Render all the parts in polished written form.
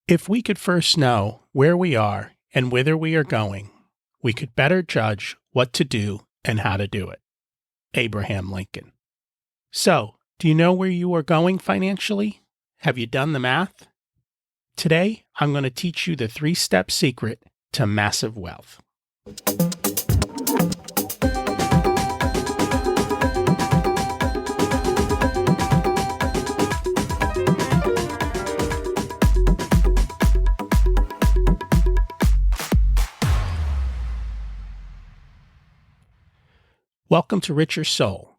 If we could first know where we are and whither we are going, we could better judge what to do and how to do it. Abraham Lincoln. So, do you know where you are going financially? Have you done the math? Today, I'm going to teach you the 3-step secret to massive wealth. Welcome to Richer Soul,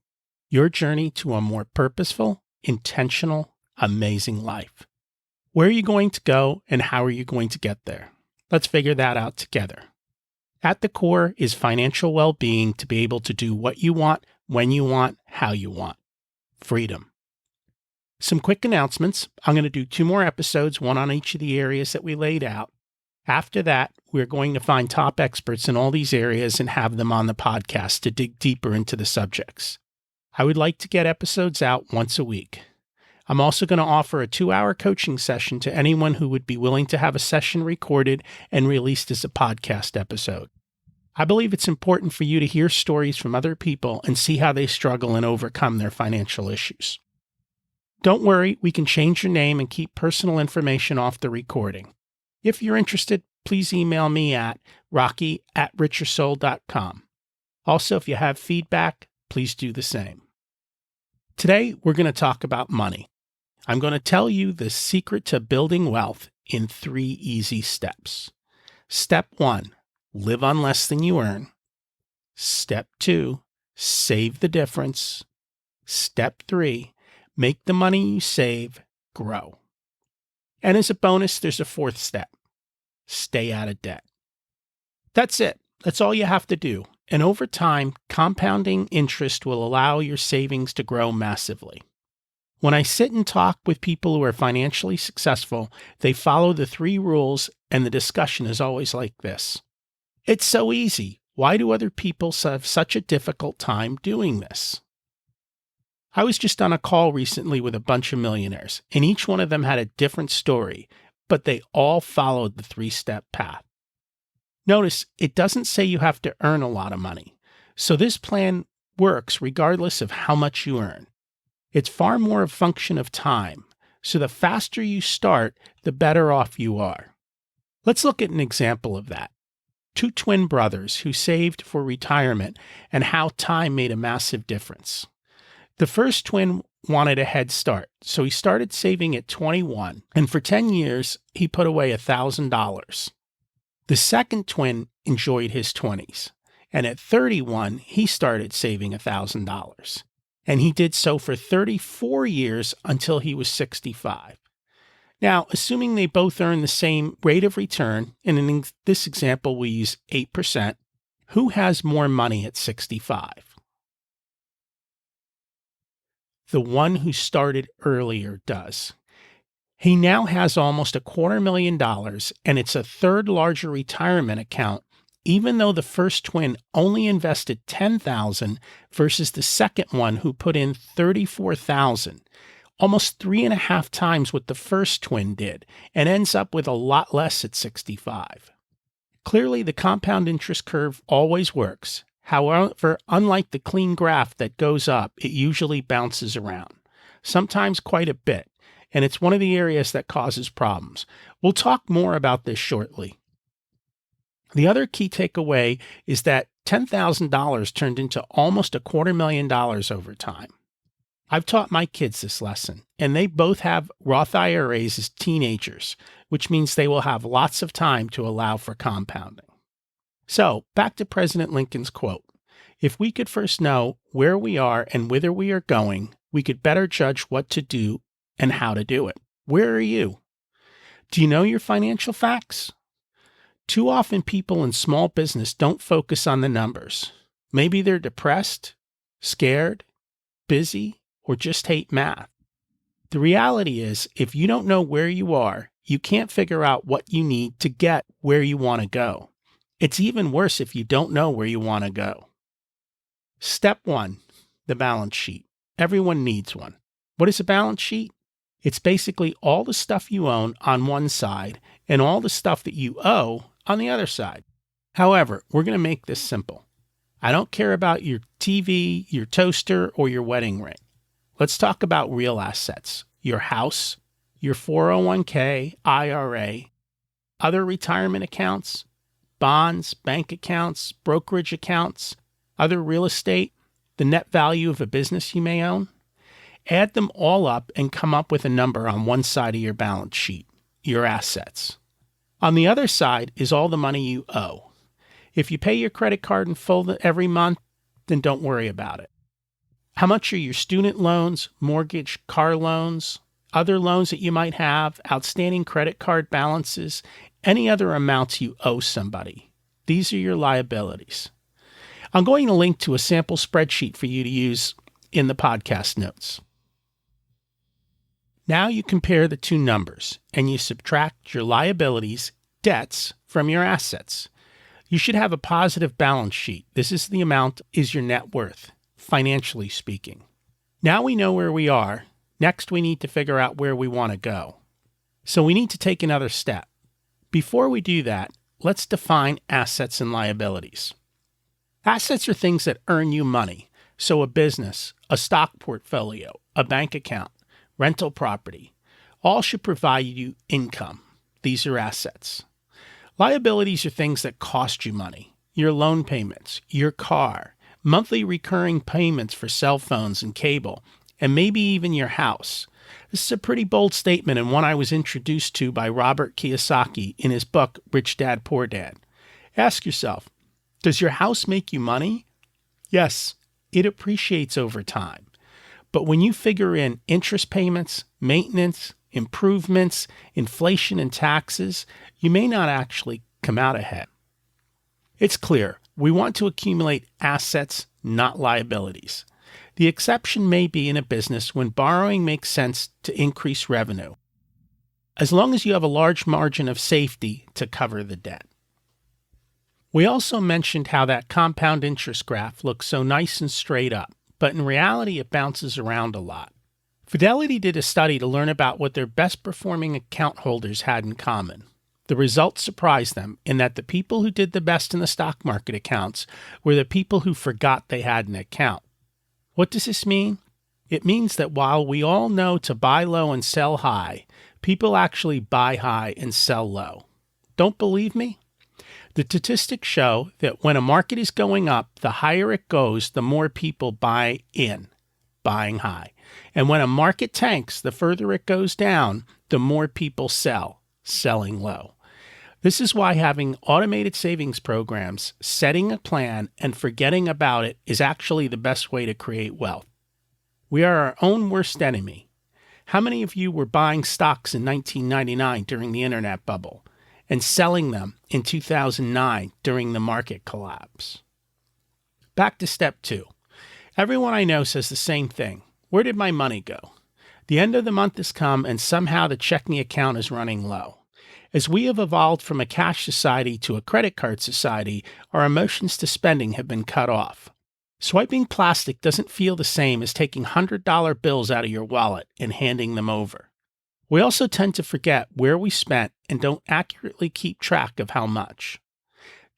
your journey to a more purposeful, intentional, amazing life. Where are you going to go and how are you going to get there? Let's figure that out together. At the core is financial well-being to be able to do what you want, when you want, how you want. Freedom. Some quick announcements. I'm going to do 2 more episodes, one on each of the areas that we laid out. After that, we're going to find top experts in all these areas and have them on the podcast to dig deeper into the subjects. I would like to get episodes out once a week. I'm also going to offer a 2-hour coaching session to anyone who would be willing to have a session recorded and released as a podcast episode. I believe it's important for you to hear stories from other people and see how they struggle and overcome their financial issues. Don't worry, we can change your name and keep personal information off the recording. If you're interested, please email me at rocky@richersoul.com. Also, if you have feedback, please do the same. Today, we're going to talk about money. I'm going to tell you the secret to building wealth in 3 easy steps. Step 1, live on less than you earn. Step 2, save the difference. Step 3, make the money you save grow. And as a bonus, there's a 4th step. Stay out of debt. That's it. That's all you have to do. And over time, compounding interest will allow your savings to grow massively. When I sit and talk with people who are financially successful, they follow the 3 rules, and the discussion is always like this. It's so easy. Why do other people have such a difficult time doing this? I was just on a call recently with a bunch of millionaires, and each one of them had a different story, but they all followed the 3-step path. Notice, it doesn't say you have to earn a lot of money, so this plan works regardless of how much you earn. It's far more a function of time, so the faster you start, the better off you are. Let's look at an example of that. 2 twin brothers who saved for retirement and how time made a massive difference. The first twin wanted a head start, so he started saving at 21, and for 10 years, he put away $1,000. The second twin enjoyed his 20s, and at 31, he started saving $1,000, and he did so for 34 years until he was 65. Now, assuming they both earn the same rate of return, and in this example we use 8%, who has more money at 65? The one who started earlier does. He now has almost $250,000, and it's a 3rd larger retirement account, even though the first twin only invested $10,000 versus the second one who put in $34,000, almost 3.5 times what the first twin did, and ends up with a lot less at 65. Clearly, the compound interest curve always works. However, unlike the clean graph that goes up, it usually bounces around, sometimes quite a bit, and it's one of the areas that causes problems. We'll talk more about this shortly. The other key takeaway is that $10,000 turned into almost $250,000 over time. I've taught my kids this lesson, and they both have Roth IRAs as teenagers, which means they will have lots of time to allow for compounding. So, back to President Lincoln's quote. If we could first know where we are and whither we are going, we could better judge what to do and how to do it. Where are you? Do you know your financial facts? Too often people in small business don't focus on the numbers. Maybe they're depressed, scared, busy, or just hate math. The reality is, if you don't know where you are, you can't figure out what you need to get where you want to go. It's even worse if you don't know where you want to go. Step 1, the balance sheet. Everyone needs one. What is a balance sheet? It's basically all the stuff you own on one side and all the stuff that you owe on the other side. However, we're going to make this simple. I don't care about your TV, your toaster, or your wedding ring. Let's talk about real assets. Your house, your 401k, IRA, other retirement accounts, bonds, bank accounts, brokerage accounts, other real estate, the net value of a business you may own. Add them all up and come up with a number on one side of your balance sheet, your assets. On the other side is all the money you owe. If you pay your credit card in full every month, then don't worry about it. How much are your student loans, mortgage, car loans, other loans that you might have, outstanding credit card balances, any other amounts you owe somebody? These are your liabilities. I'm going to link to a sample spreadsheet for you to use in the podcast notes. Now you compare the two numbers and you subtract your liabilities, debts, from your assets. You should have a positive balance sheet. This is the amount is your net worth, financially speaking. Now we know where we are. Next, we need to figure out where we want to go. So we need to take another step. Before we do that, let's define assets and liabilities. Assets are things that earn you money. So a business, a stock portfolio, a bank account, rental property, all should provide you income. These are assets. Liabilities are things that cost you money. Your loan payments, your car, monthly recurring payments for cell phones and cable, and maybe even your house. This is a pretty bold statement and one I was introduced to by Robert Kiyosaki in his book, Rich Dad, Poor Dad. Ask yourself, does your house make you money? Yes, it appreciates over time. But when you figure in interest payments, maintenance, improvements, inflation, and taxes, you may not actually come out ahead. It's clear we want to accumulate assets, not liabilities. The exception may be in a business when borrowing makes sense to increase revenue, as long as you have a large margin of safety to cover the debt. We also mentioned how that compound interest graph looks so nice and straight up, but in reality it bounces around a lot. Fidelity did a study to learn about what their best performing account holders had in common. The results surprised them in that the people who did the best in the stock market accounts were the people who forgot they had an account. What does this mean? It means that while we all know to buy low and sell high, people actually buy high and sell low. Don't believe me? The statistics show that when a market is going up, the higher it goes, the more people buy in, buying high. And when a market tanks, the further it goes down, the more people sell, selling low. This is why having automated savings programs, setting a plan, and forgetting about it is actually the best way to create wealth. We are our own worst enemy. How many of you were buying stocks in 1999 during the internet bubble and selling them in 2009 during the market collapse? Back to step 2. Everyone I know says the same thing. Where did my money go? The end of the month has come and somehow the checking account is running low. As we have evolved from a cash society to a credit card society, our emotions to spending have been cut off. Swiping plastic doesn't feel the same as taking $100 bills out of your wallet and handing them over. We also tend to forget where we spent and don't accurately keep track of how much.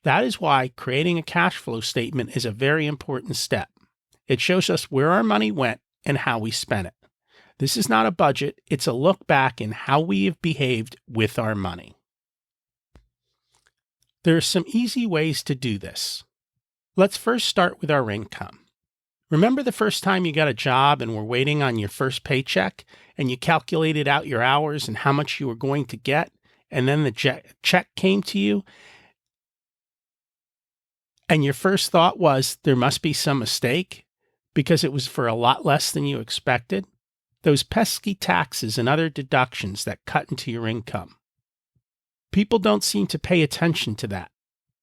That is why creating a cash flow statement is a very important step. It shows us where our money went and how we spent it. This is not a budget, it's a look back in how we have behaved with our money. There are some easy ways to do this. Let's first start with our income. Remember the first time you got a job and were waiting on your first paycheck and you calculated out your hours and how much you were going to get, and then the check came to you and your first thought was there must be some mistake because it was for a lot less than you expected? Those pesky taxes and other deductions that cut into your income. People don't seem to pay attention to that.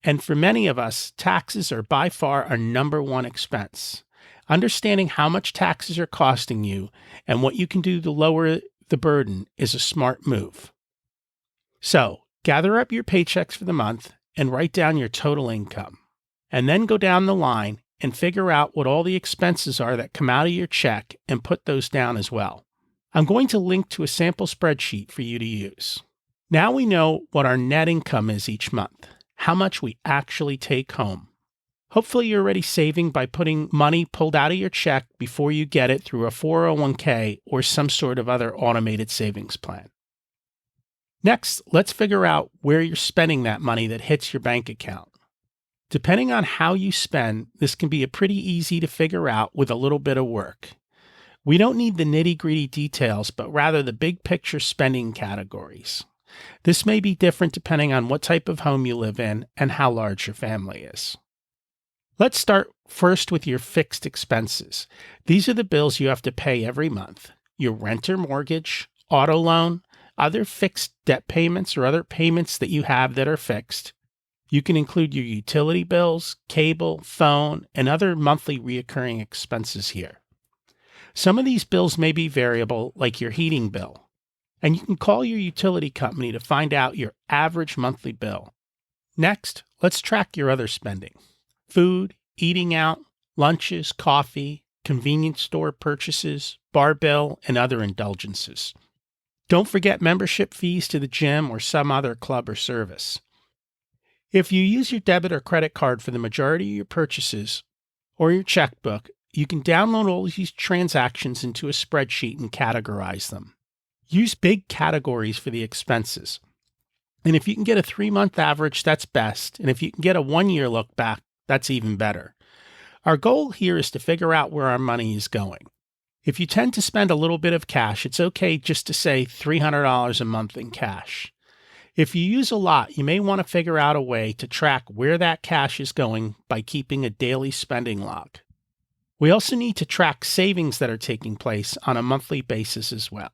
And for many of us, taxes are by far our number one expense. Understanding how much taxes are costing you and what you can do to lower the burden is a smart move. So, gather up your paychecks for the month and write down your total income. And then go down the line and figure out what all the expenses are that come out of your check and put those down as well. I'm going to link to a sample spreadsheet for you to use. Now we know what our net income is each month, how much we actually take home. Hopefully you're already saving by putting money pulled out of your check before you get it through a 401k or some sort of other automated savings plan. Next, let's figure out where you're spending that money that hits your bank account. Depending on how you spend, this can be pretty easy to figure out with a little bit of work. We don't need the nitty-gritty details, but rather the big picture spending categories. This may be different depending on what type of home you live in and how large your family is. Let's start first with your fixed expenses. These are the bills you have to pay every month. Your rent or mortgage, auto loan, other fixed debt payments or other payments that you have that are fixed. You can include your utility bills, cable, phone, and other monthly recurring expenses here. Some of these bills may be variable, like your heating bill, and you can call your utility company to find out your average monthly bill. Next, let's track your other spending. Food, eating out, lunches, coffee, convenience store purchases, bar bill, and other indulgences. Don't forget membership fees to the gym or some other club or service. If you use your debit or credit card for the majority of your purchases or your checkbook, you can download all these transactions into a spreadsheet and categorize them. Use big categories for the expenses. And if you can get a 3-month average, that's best. And if you can get a 1-year look back, that's even better. Our goal here is to figure out where our money is going. If you tend to spend a little bit of cash, it's okay just to say $300 a month in cash. If you use a lot, you may want to figure out a way to track where that cash is going by keeping a daily spending log. We also need to track savings that are taking place on a monthly basis as well.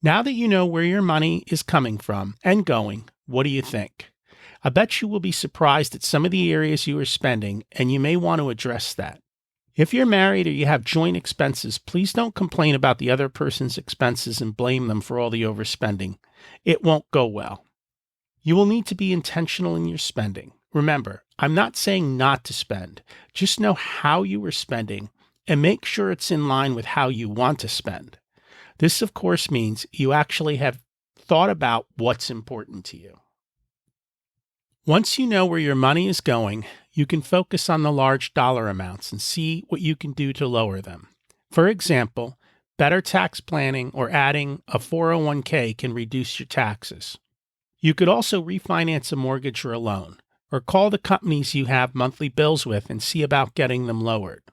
Now that you know where your money is coming from and going, what do you think? I bet you will be surprised at some of the areas you are spending, and you may want to address that. If you're married or you have joint expenses, please don't complain about the other person's expenses and blame them for all the overspending. It won't go well. You will need to be intentional in your spending. Remember, I'm not saying not to spend. Just know how you are spending and make sure it's in line with how you want to spend. This, of course, means you actually have thought about what's important to you. Once you know where your money is going, you can focus on the large dollar amounts and see what you can do to lower them. For example, better tax planning or adding a 401k can reduce your taxes. You could also refinance a mortgage or a loan, or call the companies you have monthly bills with and see about getting them lowered.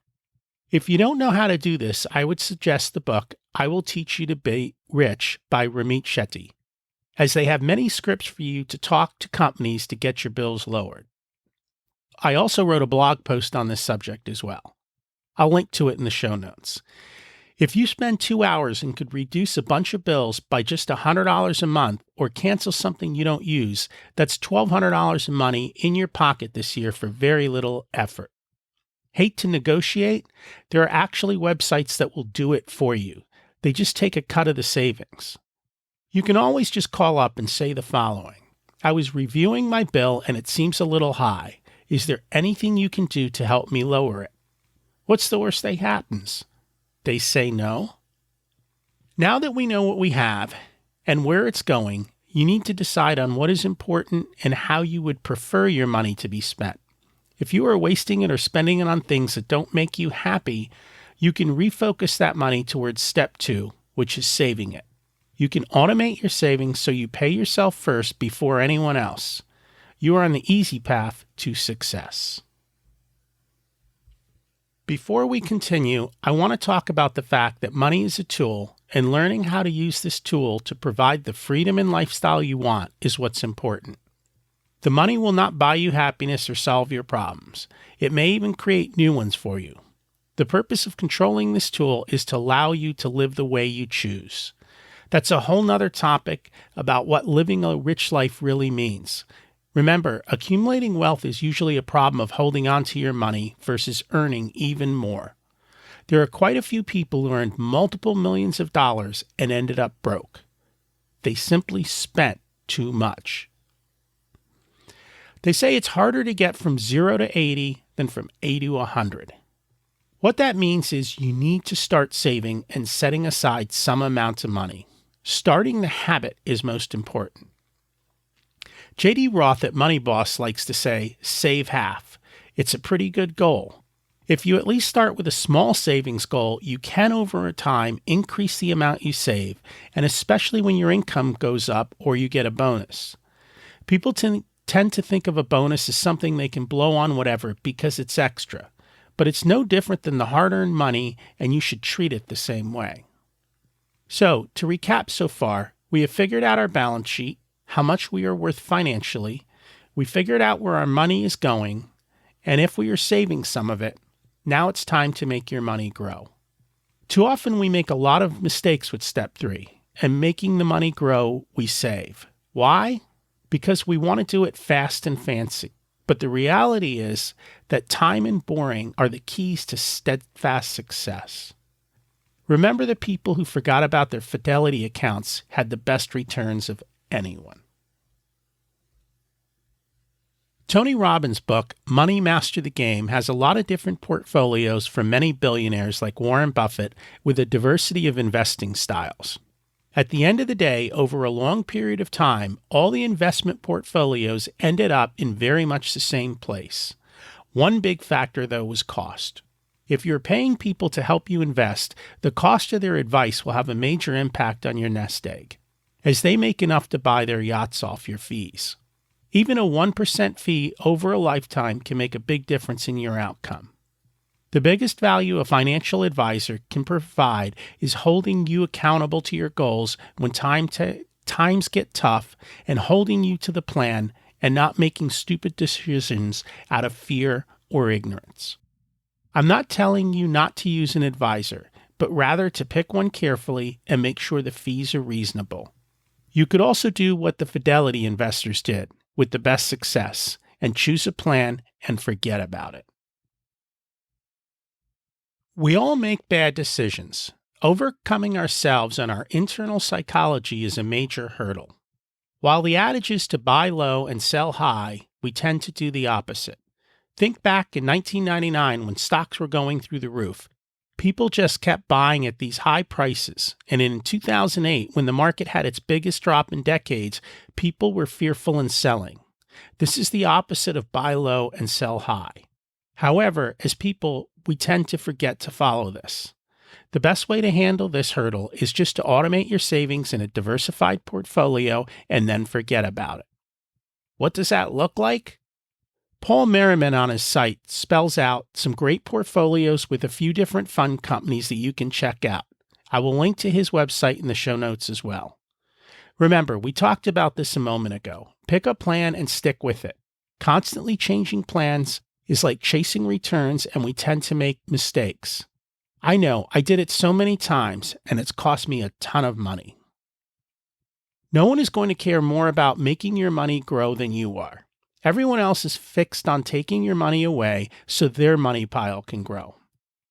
If you don't know how to do this, I would suggest the book, I Will Teach You to Be Rich by Ramit Sethi, as they have many scripts for you to talk to companies to get your bills lowered. I also wrote a blog post on this subject as well. I'll link to it in the show notes. If you spend 2 hours and could reduce a bunch of bills by just $100 a month or cancel something you don't use, that's $1,200 of money in your pocket this year for very little effort. Hate to negotiate? There are actually websites that will do it for you. They just take a cut of the savings. You can always just call up and say the following. I was reviewing my bill and it seems a little high. Is there anything you can do to help me lower it? What's the worst that happens? They say no. Now that we know what we have and where it's going, you need to decide on what is important and how you would prefer your money to be spent. If you are wasting it or spending it on things that don't make you happy, you can refocus that money towards step 2, which is saving it. You can automate your savings so you pay yourself first before anyone else. You are on the easy path to success. Before we continue, I want to talk about the fact that money is a tool, and learning how to use this tool to provide the freedom and lifestyle you want is what's important. The money will not buy you happiness or solve your problems. It may even create new ones for you. The purpose of controlling this tool is to allow you to live the way you choose. That's a whole nother topic about what living a rich life really means. Remember, accumulating wealth is usually a problem of holding on to your money versus earning even more. There are quite a few people who earned multiple millions of dollars and ended up broke. They simply spent too much. They say it's harder to get from 0 to 80 than from 80 to 100. What that means is you need to start saving and setting aside some amount of money. Starting the habit is most important. J.D. Roth at Money Boss likes to say, save half. It's a pretty good goal. If you at least start with a small savings goal, you can over time increase the amount you save, and especially when your income goes up or you get a bonus. People tend to think of a bonus as something they can blow on whatever because it's extra, but it's no different than the hard-earned money, and you should treat it the same way. So, to recap so far, we have figured out our balance sheet, how much we are worth financially, we figured out where our money is going, and if we are saving some of it, now it's time to make your money grow. Too often we make a lot of mistakes with step 3, and making the money grow, we save. Why? Because we want to do it fast and fancy. But the reality is that time and boring are the keys to steadfast success. Remember, the people who forgot about their Fidelity accounts had the best returns of anyone. Tony Robbins' book, Money Master the Game, has a lot of different portfolios from many billionaires like Warren Buffett with a diversity of investing styles. At the end of the day, over a long period of time, all the investment portfolios ended up in very much the same place. One big factor, though, was cost. If you're paying people to help you invest, the cost of their advice will have a major impact on your nest egg, as they make enough to buy their yachts off your fees. Even a 1% fee over a lifetime can make a big difference in your outcome. The biggest value a financial advisor can provide is holding you accountable to your goals when times get tough, and holding you to the plan and not making stupid decisions out of fear or ignorance. I'm not telling you not to use an advisor, but rather to pick one carefully and make sure the fees are reasonable. You could also do what the Fidelity investors did with the best success and choose a plan and forget about it. We all make bad decisions. Overcoming ourselves and our internal psychology is a major hurdle. While the adage is to buy low and sell high, we tend to do the opposite. Think back in 1999 when stocks were going through the roof. People just kept buying at these high prices, and in 2008, when the market had its biggest drop in decades, people were fearful and selling. This is the opposite of buy low and sell high. However, as people, we tend to forget to follow this. The best way to handle this hurdle is just to automate your savings in a diversified portfolio and then forget about it. What does that look like? Paul Merriman on his site spells out some great portfolios with a few different fund companies that you can check out. I will link to his website in the show notes as well. Remember, we talked about this a moment ago. Pick a plan and stick with it. Constantly changing plans is like chasing returns, and we tend to make mistakes. I know, I did it so many times, and it's cost me a ton of money. No one is going to care more about making your money grow than you are. Everyone else is fixed on taking your money away so their money pile can grow.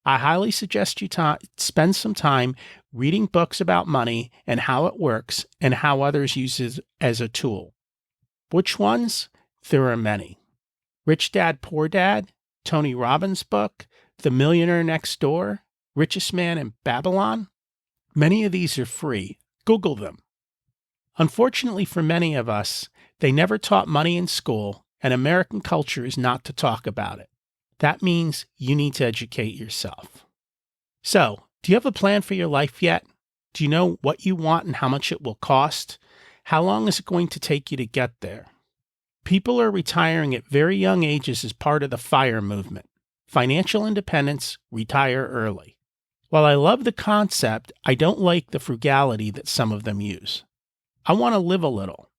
I highly suggest you spend some time reading books about money and how it works and how others use it as a tool. Which ones? There are many. Rich Dad, Poor Dad, Tony Robbins' book, The Millionaire Next Door, Richest Man in Babylon. Many of these are free. Google them. Unfortunately for many of us, they never taught money in school, and American culture is not to talk about it. That means you need to educate yourself. So, do you have a plan for your life yet? Do you know what you want and how much it will cost? How long is it going to take you to get there? People are retiring at very young ages as part of the FIRE movement. Financial independence, retire early. While I love the concept, I don't like the frugality that some of them use. I want to live a little.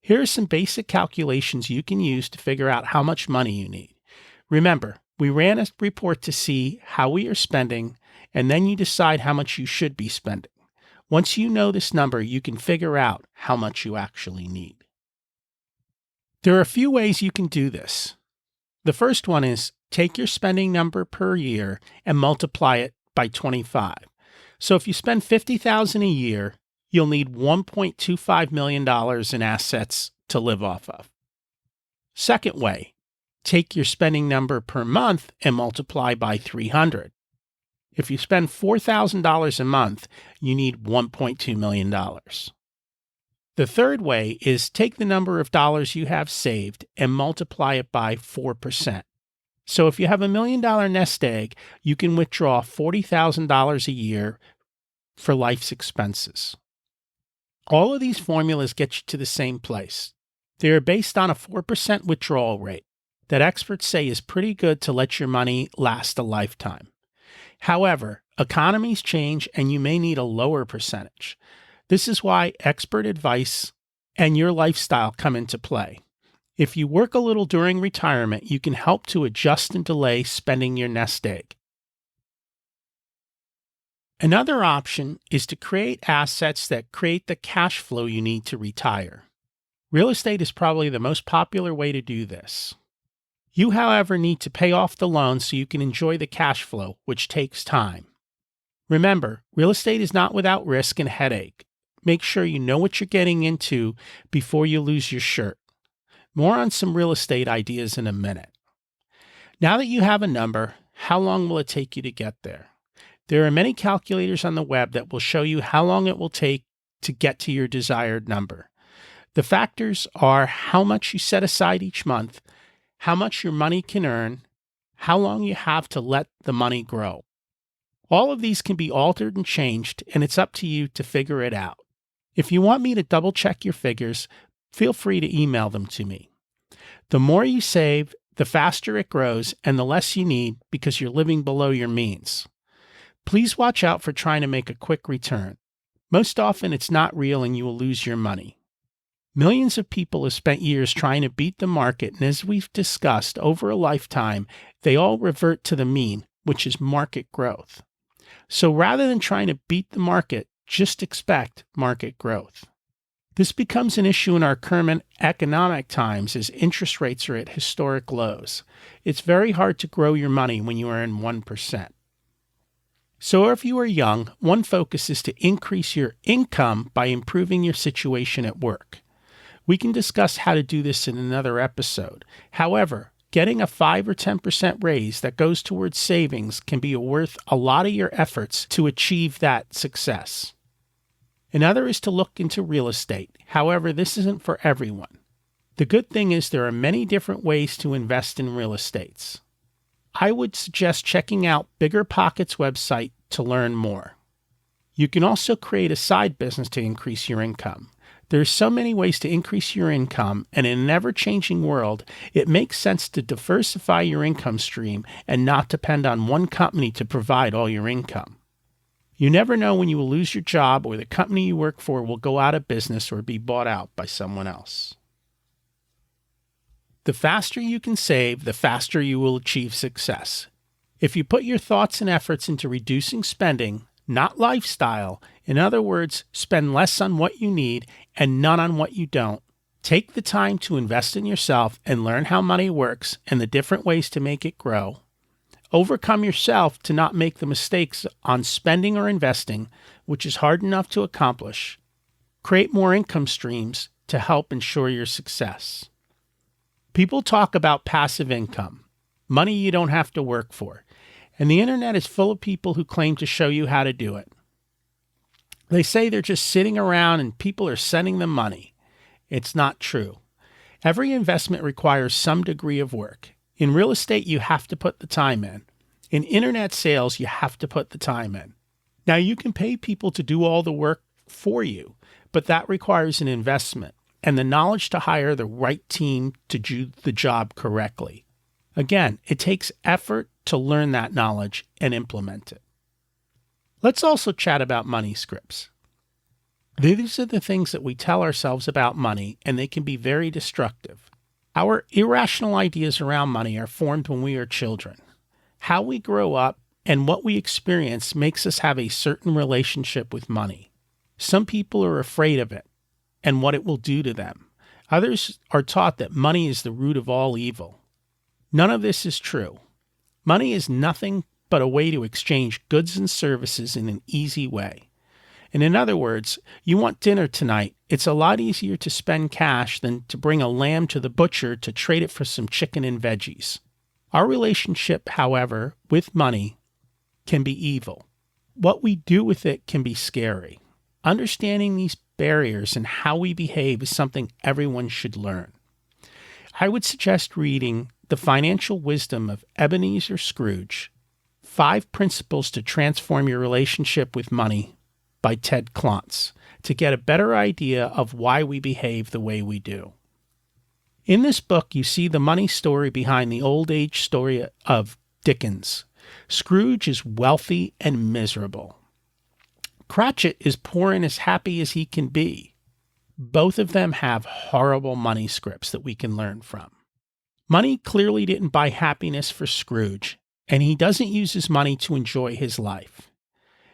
Here are some basic calculations you can use to figure out how much money you need. Remember, we ran a report to see how we are spending, and then you decide how much you should be spending. Once you know this number, you can figure out how much you actually need. There are a few ways you can do this. The first one is take your spending number per year and multiply it by 25. So if you spend $50,000 a year, you'll need $1.25 million in assets to live off of. Second way, Take your spending number per month and multiply by 300. If you spend $4,000 a month, you need $1.2 million. The third way is take the number of dollars you have saved and multiply it by 4%. So if you have $1 million nest egg, you can withdraw $40,000 a year for life's expenses. All of these formulas get you to the same place. They are based on a 4% withdrawal rate that experts say is pretty good to let your money last a lifetime. However, economies change and you may need a lower percentage. This is why expert advice and your lifestyle come into play. If you work a little during retirement, you can help to adjust and delay spending your nest egg. Another option is to create assets that create the cash flow you need to retire. Real estate is probably the most popular way to do this. You, however, need to pay off the loan so you can enjoy the cash flow, which takes time. Remember, real estate is not without risk and headache. Make sure you know what you're getting into before you lose your shirt. More on some real estate ideas in a minute. Now that you have a number, how long will it take you to get there? There are many calculators on the web that will show you how long it will take to get to your desired number. The factors are how much you set aside each month, how much your money can earn, how long you have to let the money grow. All of these can be altered and changed, and it's up to you to figure it out. If you want me to double check your figures, feel free to email them to me. The more you save, the faster it grows and the less you need because you're living below your means. Please watch out for trying to make a quick return. Most often it's not real and you will lose your money. Millions of people have spent years trying to beat the market, and as we've discussed, over a lifetime, they all revert to the mean, which is market growth. So rather than trying to beat the market, just expect market growth. This becomes an issue in our current economic times as interest rates are at historic lows. It's very hard to grow your money when you earn 1%. So if you are young, one focus is to increase your income by improving your situation at work. We can discuss how to do this in another episode. However, getting a 5 or 10% raise that goes towards savings can be worth a lot of your efforts to achieve that success. Another is to look into real estate. However, this isn't for everyone. The good thing is there are many different ways to invest in real estates. I would suggest checking out BiggerPockets' website to learn more. You can also create a side business to increase your income. There are so many ways to increase your income, and in an ever-changing world, it makes sense to diversify your income stream and not depend on one company to provide all your income. You never know when you will lose your job or the company you work for will go out of business or be bought out by someone else. The faster you can save, the faster you will achieve success. If you put your thoughts and efforts into reducing spending, not lifestyle, in other words, spend less on what you need and none on what you don't, take the time to invest in yourself and learn how money works and the different ways to make it grow. Overcome yourself to not make the mistakes on spending or investing, which is hard enough to accomplish. Create more income streams to help ensure your success. People talk about passive income, money you don't have to work for, and the internet is full of people who claim to show you how to do it. They say they're just sitting around and people are sending them money. It's not true. Every investment requires some degree of work. In real estate, you have to put the time in. In internet sales, you have to put the time in. Now, you can pay people to do all the work for you, but that requires an investment and the knowledge to hire the right team to do the job correctly. Again, it takes effort to learn that knowledge and implement it. Let's also chat about money scripts. These are the things that we tell ourselves about money, and they can be very destructive. Our irrational ideas around money are formed when we are children. How we grow up and what we experience makes us have a certain relationship with money. Some people are afraid of it and what it will do to them. Others are taught that money is the root of all evil. None of this is true. Money is nothing but a way to exchange goods and services in an easy way. And in other words, you want dinner tonight. It's a lot easier to spend cash than to bring a lamb to the butcher to trade it for some chicken and veggies. Our relationship, however, with money can be evil. What we do with it can be scary. Understanding these barriers and how we behave is something everyone should learn. I would suggest reading The Financial Wisdom of Ebenezer Scrooge, 5 Principles to Transform Your Relationship with Money by Ted Klontz to get a better idea of why we behave the way we do. In this book, you see the money story behind the old age story of Dickens. Scrooge is wealthy and miserable. Cratchit is poor and as happy as he can be. Both of them have horrible money scripts that we can learn from. Money clearly didn't buy happiness for Scrooge, and he doesn't use his money to enjoy his life.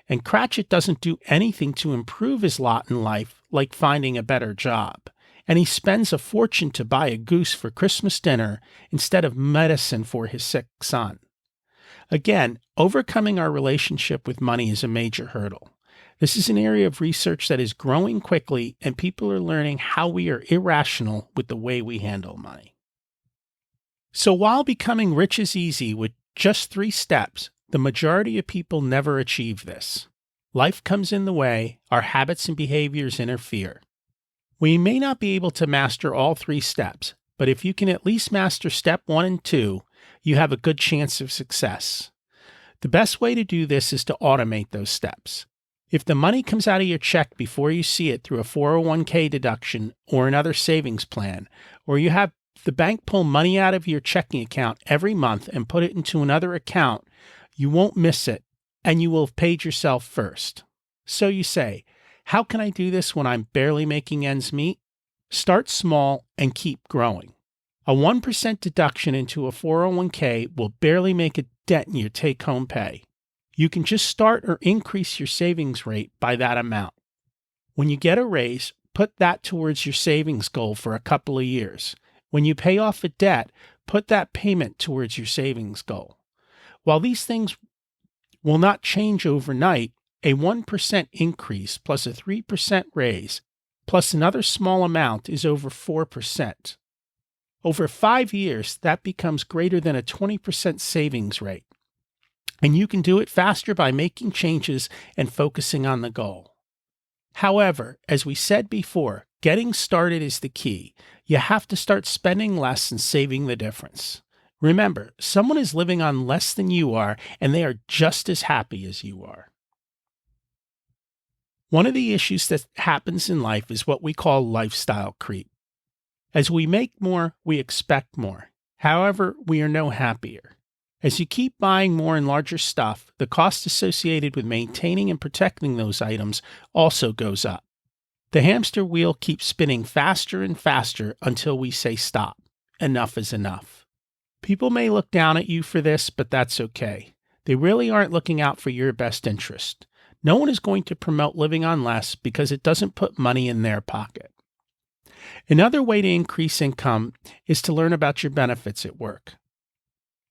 And Cratchit doesn't do anything to improve his lot in life, like finding a better job. And he spends a fortune to buy a goose for Christmas dinner instead of medicine for his sick son. Again, overcoming our relationship with money is a major hurdle. This is an area of research that is growing quickly, and people are learning how we are irrational with the way we handle money. So while becoming rich is easy with just 3 steps, the majority of people never achieve this. Life comes in the way, our habits and behaviors interfere. We may not be able to master all 3 steps, but if you can at least master step 1 and 2, you have a good chance of success. The best way to do this is to automate those steps. If the money comes out of your check before you see it through a 401k deduction or another savings plan, or you have the bank pull money out of your checking account every month and put it into another account, you won't miss it, and you will have paid yourself first. So you say, how can I do this when I'm barely making ends meet? Start small and keep growing. A 1% deduction into a 401k will barely make a dent in your take-home pay. You can just start or increase your savings rate by that amount. When you get a raise, put that towards your savings goal for a couple of years. When you pay off a debt, put that payment towards your savings goal. While these things will not change overnight, a 1% increase plus a 3% raise plus another small amount is over 4%. Over 5 years, that becomes greater than a 20% savings rate. And you can do it faster by making changes and focusing on the goal. However, as we said before, getting started is the key. You have to start spending less and saving the difference. Remember, someone is living on less than you are, and they are just as happy as you are. One of the issues that happens in life is what we call lifestyle creep. As we make more, we expect more. However, we are no happier. As you keep buying more and larger stuff, the cost associated with maintaining and protecting those items also goes up. The hamster wheel keeps spinning faster and faster until we say stop. Enough is enough. People may look down at you for this, but that's okay. They really aren't looking out for your best interest. No one is going to promote living on less because it doesn't put money in their pocket. Another way to increase income is to learn about your benefits at work.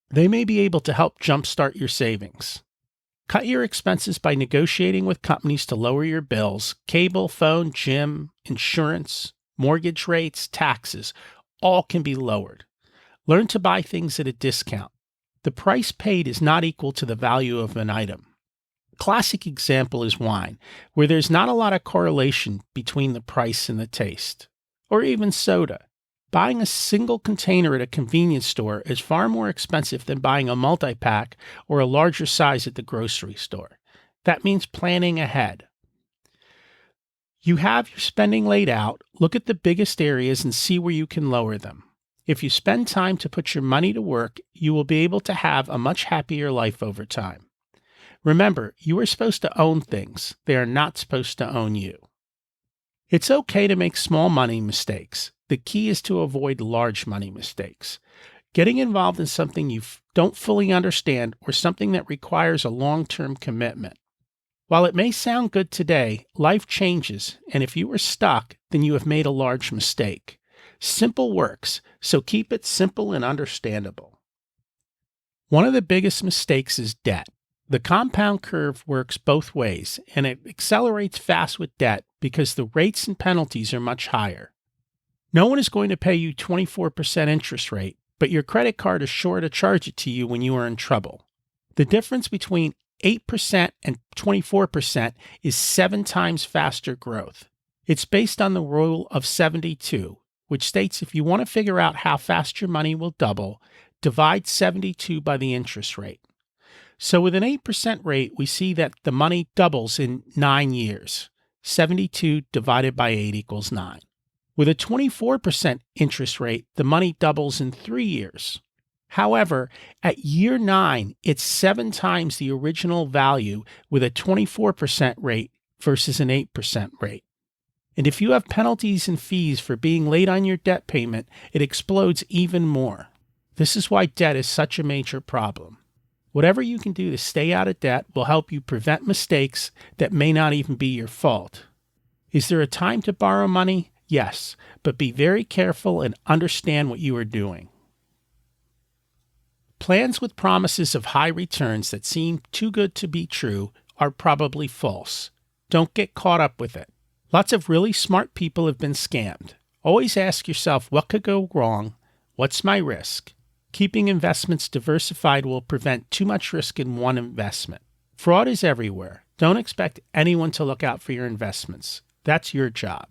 They may be able to help jumpstart your savings. Cut your expenses by negotiating with companies to lower your bills, cable, phone, gym, insurance, mortgage rates, taxes, all can be lowered. Learn to buy things at a discount. The price paid is not equal to the value of an item. A classic example is wine, where there's not a lot of correlation between the price and the taste. Or even soda. Buying a single container at a convenience store is far more expensive than buying a multi-pack or a larger size at the grocery store. That means planning ahead. You have your spending laid out, look at the biggest areas and see where you can lower them. If you spend time to put your money to work, you will be able to have a much happier life over time. Remember, you are supposed to own things. They are not supposed to own you. It's okay to make small money mistakes. The key is to avoid large money mistakes. Getting involved in something you don't fully understand or something that requires a long-term commitment. While it may sound good today, life changes, and if you are stuck, then you have made a large mistake. Simple works, so keep it simple and understandable. One of the biggest mistakes is debt. The compound curve works both ways, and it accelerates fast with debt because the rates and penalties are much higher. No one is going to pay you 24% interest rate, but your credit card is sure to charge it to you when you are in trouble. The difference between 8% and 24% is 7 times faster growth. It's based on the rule of 72, which states if you want to figure out how fast your money will double, divide 72 by the interest rate. So with an 8% rate, we see that the money doubles in 9 years. 72 divided by 8 equals 9. With a 24% interest rate, the money doubles in 3 years. However, at year 9, it's 7 times the original value with a 24% rate versus an 8% rate. And if you have penalties and fees for being late on your debt payment, it explodes even more. This is why debt is such a major problem. Whatever you can do to stay out of debt will help you prevent mistakes that may not even be your fault. Is there a time to borrow money? Yes, but be very careful and understand what you are doing. Plans with promises of high returns that seem too good to be true are probably false. Don't get caught up with it. Lots of really smart people have been scammed. Always ask yourself, what could go wrong? What's my risk? Keeping investments diversified will prevent too much risk in one investment. Fraud is everywhere. Don't expect anyone to look out for your investments. That's your job.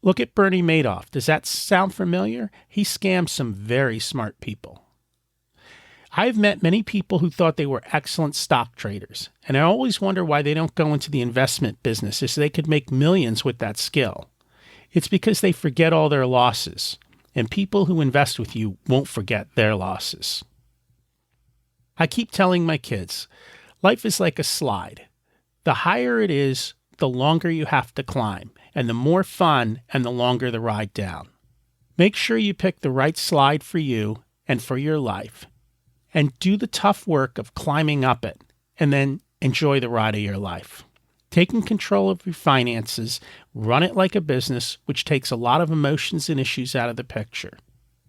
Look at Bernie Madoff. Does that sound familiar? He scammed some very smart people. I've met many people who thought they were excellent stock traders, and I always wonder why they don't go into the investment business as they could make millions with that skill. It's because they forget all their losses, and people who invest with you won't forget their losses. I keep telling my kids, life is like a slide. The higher it is, the longer you have to climb, and the more fun and the longer the ride down. Make sure you pick the right slide for you and for your life, and do the tough work of climbing up it, and then enjoy the ride of your life. Taking control of your finances, run it like a business, which takes a lot of emotions and issues out of the picture.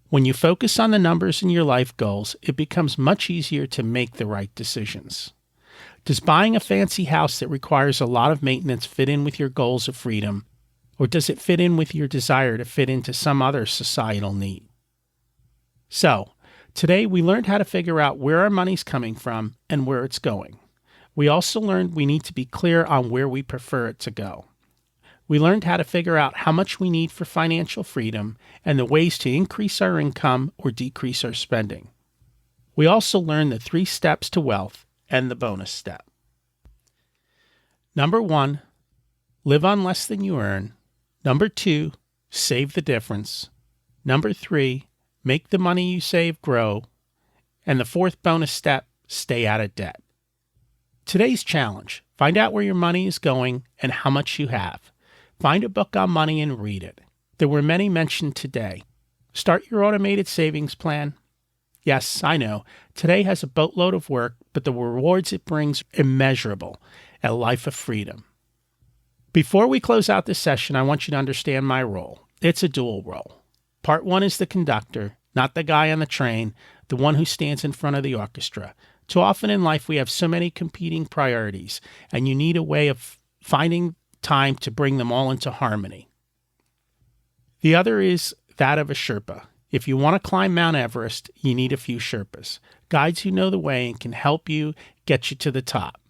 When you focus on the numbers in your life goals, it becomes much easier to make the right decisions. Does buying a fancy house that requires a lot of maintenance fit in with your goals of freedom, or does it fit in with your desire to fit into some other societal need? So, today we learned how to figure out where our money's coming from and where it's going. We also learned we need to be clear on where we prefer it to go. We learned how to figure out how much we need for financial freedom and the ways to increase our income or decrease our spending. We also learned the 3 steps to wealth and the bonus step. Number 1, live on less than you earn. Number 2, save the difference. Number 3, make the money you save grow. And the 4th bonus step, stay out of debt. Today's challenge, find out where your money is going and how much you have. Find a book on money and read it. There were many mentioned today. Start your automated savings plan. Yes, I know, today has a boatload of work, but the rewards it brings are immeasurable. A life of freedom. Before we close out this session, I want you to understand my role. It's a dual role. Part 1 is the conductor, not the guy on the train, the one who stands in front of the orchestra. Too often in life, we have so many competing priorities, and you need a way of finding time to bring them all into harmony. The other is that of a Sherpa. If you want to climb Mount Everest, you need a few Sherpas, guides who know the way and can help you get you to the top.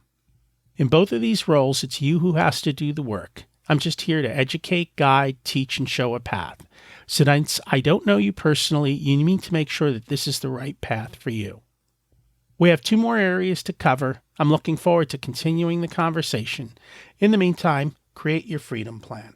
In both of these roles, it's you who has to do the work. I'm just here to educate, guide, teach, and show a path. Since I don't know you personally, you need to make sure that this is the right path for you. We have 2 more areas to cover. I'm looking forward to continuing the conversation. In the meantime, create your freedom plan.